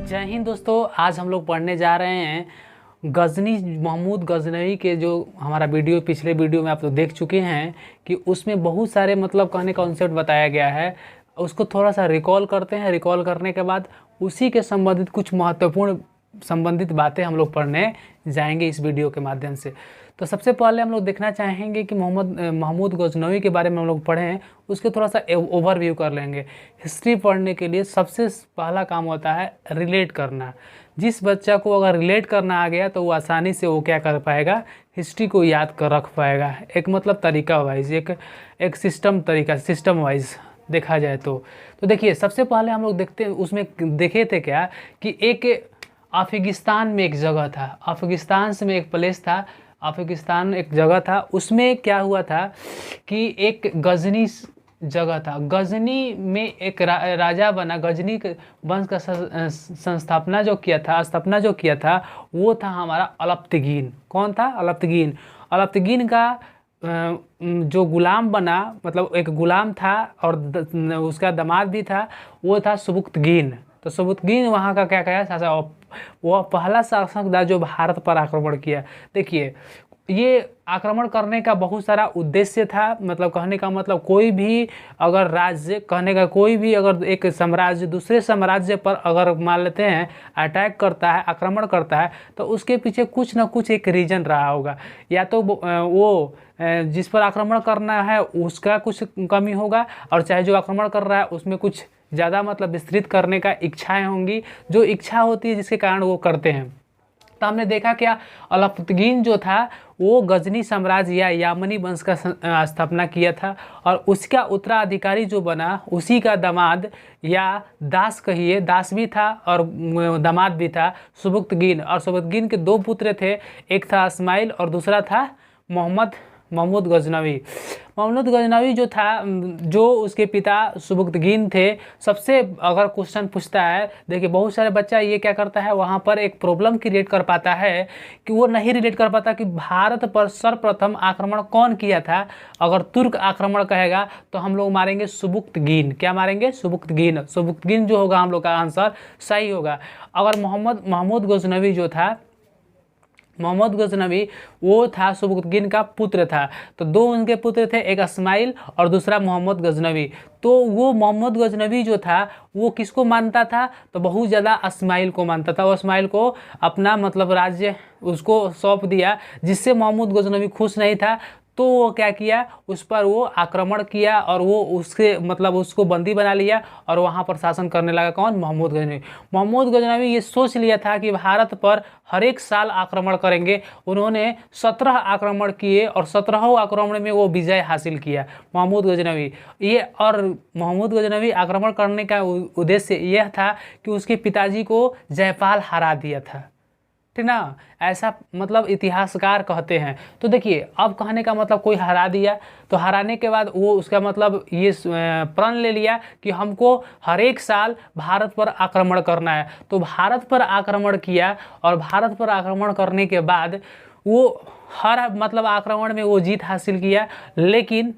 जय हिंद दोस्तों। आज हम लोग पढ़ने जा रहे हैं गजनी महमूद गजनवी के। जो हमारा वीडियो पिछले वीडियो में आप लोग देख चुके हैं कि उसमें बहुत सारे मतलब कहने कॉन्सेप्ट बताया गया है। उसको थोड़ा सा रिकॉल करते हैं। रिकॉल करने के बाद उसी के संबंधित कुछ महत्वपूर्ण संबंधित बातें हम लोग पढ़ने जाएंगे इस वीडियो के माध्यम से। तो सबसे पहले हम लोग देखना चाहेंगे कि महमूद गजनवी के बारे में हम लोग पढ़ें, उसके थोड़ा सा ओवरव्यू कर लेंगे। हिस्ट्री पढ़ने के लिए सबसे पहला काम होता है रिलेट करना। जिस बच्चा को अगर रिलेट करना आ गया तो वो आसानी से वो क्या कर पाएगा, हिस्ट्री को याद कर रख पाएगा। एक मतलब तरीका वाइज, एक सिस्टम वाइज देखा जाए तो देखिए सबसे पहले हम लोग देखते हैं उसमें देखे थे क्या कि एक अफगानिस्तान में एक जगह था। अफगानिस्तान में एक प्लेस था, अफगानिस्तान एक जगह था। उसमें क्या हुआ था कि एक गजनी जगह था। गजनी में एक राजा बना। गजनी वंश का स्थापना जो किया था वो था हमारा अलप्तगीन। कौन था? अलप्तगीन। अलप्तगीन का जो गुलाम बना, मतलब एक गुलाम था और उसका दामाद भी था, वो था सुबुक्तगीन। तो सुबुक्तगीन वहाँ का क्या कहा शासक, वह पहला शासक था जो भारत पर आक्रमण किया। देखिए ये आक्रमण करने का बहुत सारा उद्देश्य था। मतलब कहने का मतलब कोई भी अगर राज्य, कहने का कोई भी अगर एक साम्राज्य दूसरे साम्राज्य पर अगर मान लेते हैं अटैक करता है, आक्रमण करता है, तो उसके पीछे कुछ ना कुछ एक रीजन रहा होगा। या तो वो जिस पर आक्रमण करना है उसका कुछ कमी होगा, और चाहे जो आक्रमण कर रहा है उसमें कुछ ज़्यादा मतलब विस्तृत करने का इच्छाएं होंगी, जो इच्छा होती है जिसके कारण वो करते हैं। तो हमने देखा क्या, अलप्तगीन जो था वो गजनी साम्राज्य या यामनी वंश का स्थापना किया था, और उसका उत्तराधिकारी जो बना उसी का दामाद या दास कहिए, दास भी था और दामाद भी था, सुबुक्तगीन। और सुबुक्तगीन के दो पुत्र थे, एक था इस्माइल और दूसरा था महमूद गजनवी। महमूद गजनवी जो था, जो उसके पिता सुबुक्तगीन थे। सबसे अगर क्वेश्चन पूछता है, देखिए बहुत सारे बच्चा ये क्या करता है, वहाँ पर एक प्रॉब्लम क्रिएट कर पाता है कि वो नहीं रिलेट कर पाता कि भारत पर सर्वप्रथम आक्रमण कौन किया था। अगर तुर्क आक्रमण कहेगा तो हम लोग मारेंगे सुबुक्तगीन। क्या मारेंगे? सुबुक्तगीन। सुबुक्तगीन जो होगा हम लोग का आंसर सही होगा। अगर महमूद गजनवी जो था, महमूद गजनवी वो था सुबुक्तगीन का पुत्र था। तो दो उनके पुत्र थे, एक इस्माइल और दूसरा महमूद गजनवी। तो वो महमूद गजनवी जो था वो किसको मानता था, तो बहुत ज़्यादा इस्माइल को मानता था। वो इस्माइल को अपना मतलब राज्य उसको सौंप दिया, जिससे महमूद गजनवी खुश नहीं था। तो वो क्या किया, उस पर वो आक्रमण किया और वो उसके मतलब उसको बंदी बना लिया और वहाँ पर शासन करने लगा। कौन? महमूद गजनवी। महमूद गजनवी ये सोच लिया था कि भारत पर हर एक साल आक्रमण करेंगे। उन्होंने 17 आक्रमण किए और 17वें आक्रमण में वो विजय हासिल किया महमूद गजनवी। ये और महमूद गजनवी आक्रमण करने का उद्देश्य यह था कि उसके पिताजी को जयपाल हरा दिया था, ठीक ना। ऐसा मतलब इतिहासकार कहते हैं। तो देखिए अब कहने का मतलब कोई हरा दिया, तो हराने के बाद वो उसका मतलब ये प्रण ले लिया कि हमको हर एक साल भारत पर आक्रमण करना है। तो भारत पर आक्रमण किया और भारत पर आक्रमण करने के बाद वो हर मतलब आक्रमण में वो जीत हासिल किया। लेकिन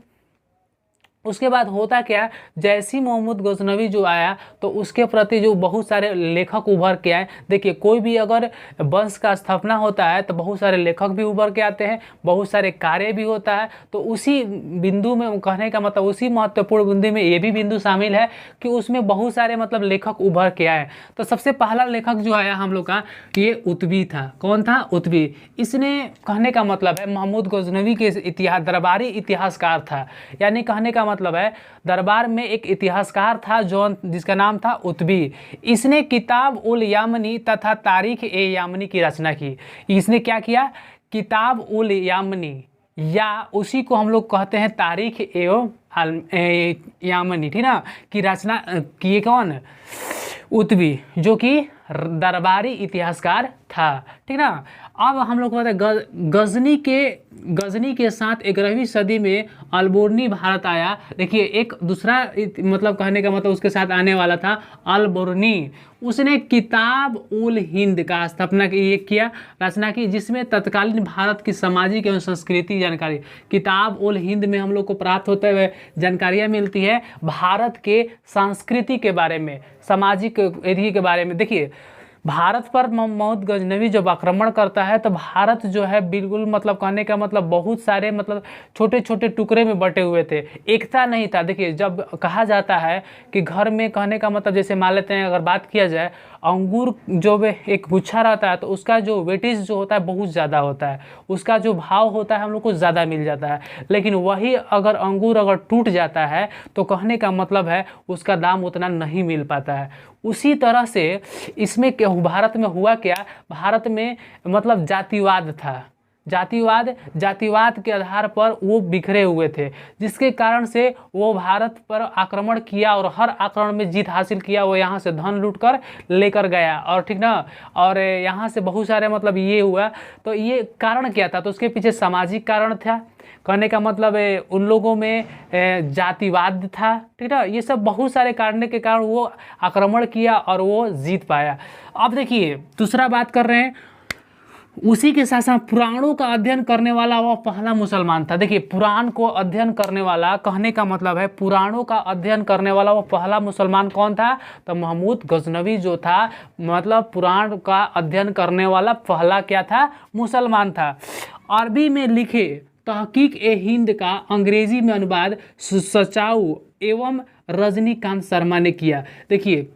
उसके बाद होता क्या, जैसी महमूद गजनवी जो आया तो उसके प्रति जो बहुत सारे लेखक उभर के आए। देखिए कोई भी अगर वंश का स्थापना होता है तो बहुत सारे लेखक भी उभर के आते हैं, बहुत सारे कार्य भी होता है। तो उसी बिंदु में कहने का मतलब उसी महत्वपूर्ण बिंदु में ये भी बिंदु शामिल है कि उसमें बहुत सारे मतलब लेखक उभर के आए। तो सबसे पहला लेखक जो आया हम लोग का, ये उतबी था। कौन था? उतबी। इसने कहने का मतलब है महमूद गजनवी के इतिहास दरबारी इतिहासकार था। यानी कहने का मतलब है दरबार में एक इतिहासकार था जो जिसका नाम था उतबी। इसने किताब उल यामनी तथा तारीख ए यामनी की रचना की। इसने क्या किया? किताब उल यामनी, या उसी को हम लोग कहते हैं तारीख एवं यामनी, ठीक ना, की रचना किए। कौन? उतबी, जो कि दरबारी इतिहासकार था, ठीक ना। अब हम लोग कहते हैं गजनी के साथ 11वीं सदी में अलबोर्नी भारत आया। देखिए एक दूसरा मतलब कहने का मतलब उसके साथ आने वाला था अलबोर्नी। उसने किताब उल हिंद का स्थापना किया, रचना की, जिसमें तत्कालीन भारत की सामाजिक एवं संस्कृति जानकारी। किताब उल हिंद में हम लोग को प्राप्त होते हुए जानकारियाँ मिलती है भारत के संस्कृति के बारे में, सामाजिक विधि के बारे में। देखिए भारत पर मोहम्मद गजनवी जब आक्रमण करता है तो भारत जो है बिल्कुल मतलब कहने का मतलब बहुत सारे मतलब छोटे छोटे टुकड़े में बटे हुए थे, एकता नहीं था। देखिए जब कहा जाता है कि घर में, कहने का मतलब जैसे मान लेते हैं अगर बात किया जाए, अंगूर जो एक गुच्छा रहता है तो उसका जो वेटेज जो होता है बहुत ज़्यादा होता है, उसका जो भाव होता है हम लोग को ज़्यादा मिल जाता है। लेकिन वही अगर अंगूर अगर टूट जाता है तो कहने का मतलब है उसका दाम उतना नहीं मिल पाता है। उसी तरह से इसमें भारत में हुआ क्या, भारत में मतलब जातिवाद था, जातिवाद के आधार पर वो बिखरे हुए थे, जिसके कारण से वो भारत पर आक्रमण किया और हर आक्रमण में जीत हासिल किया। वो यहाँ से धन लूट कर लेकर गया और ठीक ना, और यहाँ से बहुत सारे मतलब ये हुआ। तो ये कारण क्या था, तो उसके पीछे सामाजिक कारण था, कहने का मतलब उन लोगों में जातिवाद था, ठीक है। ये सब बहुत सारे कारण के कारण वो आक्रमण किया और वो जीत पाया। अब देखिए दूसरा बात कर रहे हैं, उसी के साथ साथ पुराणों का अध्ययन करने वाला वो पहला मुसलमान था। देखिए पुराण को अध्ययन करने वाला, कहने का मतलब है पुराणों का अध्ययन करने वाला वो पहला मुसलमान कौन था, तो महमूद गजनवी जो था, मतलब पुराण का अध्ययन करने वाला पहला क्या था, मुसलमान था। अरबी में लिखे तहकीक ए हिंद का अंग्रेजी में अनुवाद सचाऊ एवं रजनीकांत शर्मा ने किया। देखिए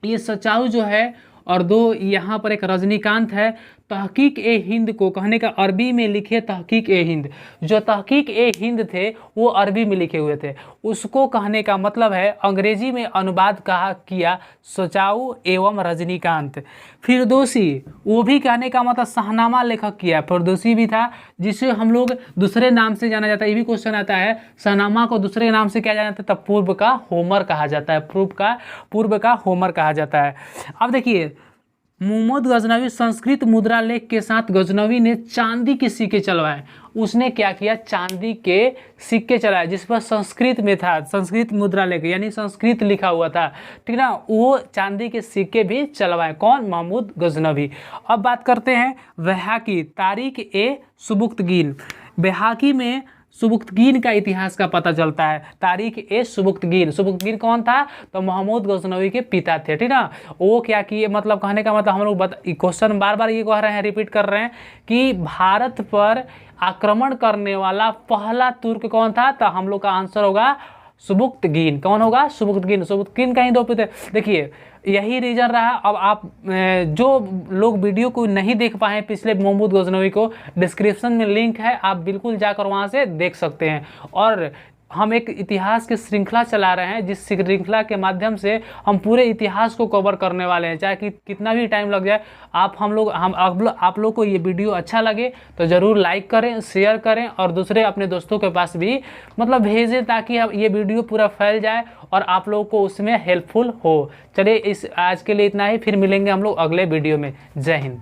ये सचाऊ जो है और दो यहाँ पर एक रजनीकांत है। तहकीक ए हिंद को, कहने का अरबी में लिखे तहकीक ए हिंद, जो तहकीक ए हिंद थे वो अरबी में लिखे हुए थे, उसको कहने का मतलब है अंग्रेजी में अनुवाद किया सचाऊ एवं रजनीकांत। फिरदौसी, वो भी कहने का मतलब शाहनामा लेखक किया, फिरदौसी भी था, जिसे हम लोग दूसरे नाम से जाना जाता है। ये भी क्वेश्चन आता है, शाहनामा को दूसरे नाम से क्या जाना जाता है, तब पूर्व का होमर कहा जाता है, पूर्व का होमर कहा जाता है। अब देखिए मोहम्मद गजनवी संस्कृत मुद्रा लेख के साथ गजनवी ने चांदी के सिक्के चलवाए। उसने क्या किया, चांदी के सिक्के चलाए जिस पर संस्कृत में था, संस्कृत मुद्रा लेख यानी संस्कृत लिखा हुआ था, ठीक ना, वो चांदी के सिक्के भी चलवाए। कौन, महमूद गजनवी। अब बात करते हैं बैहाकी, तारीख ए सुबुक्तगीन। बैहाकी में सुबुक्तगीन का इतिहास का पता चलता है। तारीख ए सुबुक्तगीन कौन था, तो महमूद गजनवी के पिता थे, ठीक ना। वो क्या किए, मतलब कहने का मतलब हम लोग क्वेश्चन बार बार ये कह रहे हैं, रिपीट कर रहे हैं कि भारत पर आक्रमण करने वाला पहला तुर्क कौन था, तो हम लोग का आंसर होगा सुबुक्तगीन। कौन होगा, सुबुक्तगीन का ही दो पिता। देखिए यही रीजन रहा। अब आप जो लोग वीडियो को नहीं देख पाए पिछले महमूद गजनवी को, डिस्क्रिप्शन में लिंक है, आप बिल्कुल जाकर वहाँ से देख सकते हैं। और हम एक इतिहास की श्रृंखला चला रहे हैं, जिस श्रृंखला के माध्यम से हम पूरे इतिहास को कवर करने वाले हैं, चाहे कि कितना भी टाइम लग जाए। आप लोग को ये वीडियो अच्छा लगे तो ज़रूर लाइक करें, शेयर करें और दूसरे अपने दोस्तों के पास भी मतलब भेजें, ताकि ये वीडियो पूरा फैल जाए और आप लोगों को उसमें हेल्पफुल हो। चलिए आज के लिए इतना ही, फिर मिलेंगे हम लोग अगले वीडियो में। जय हिंद।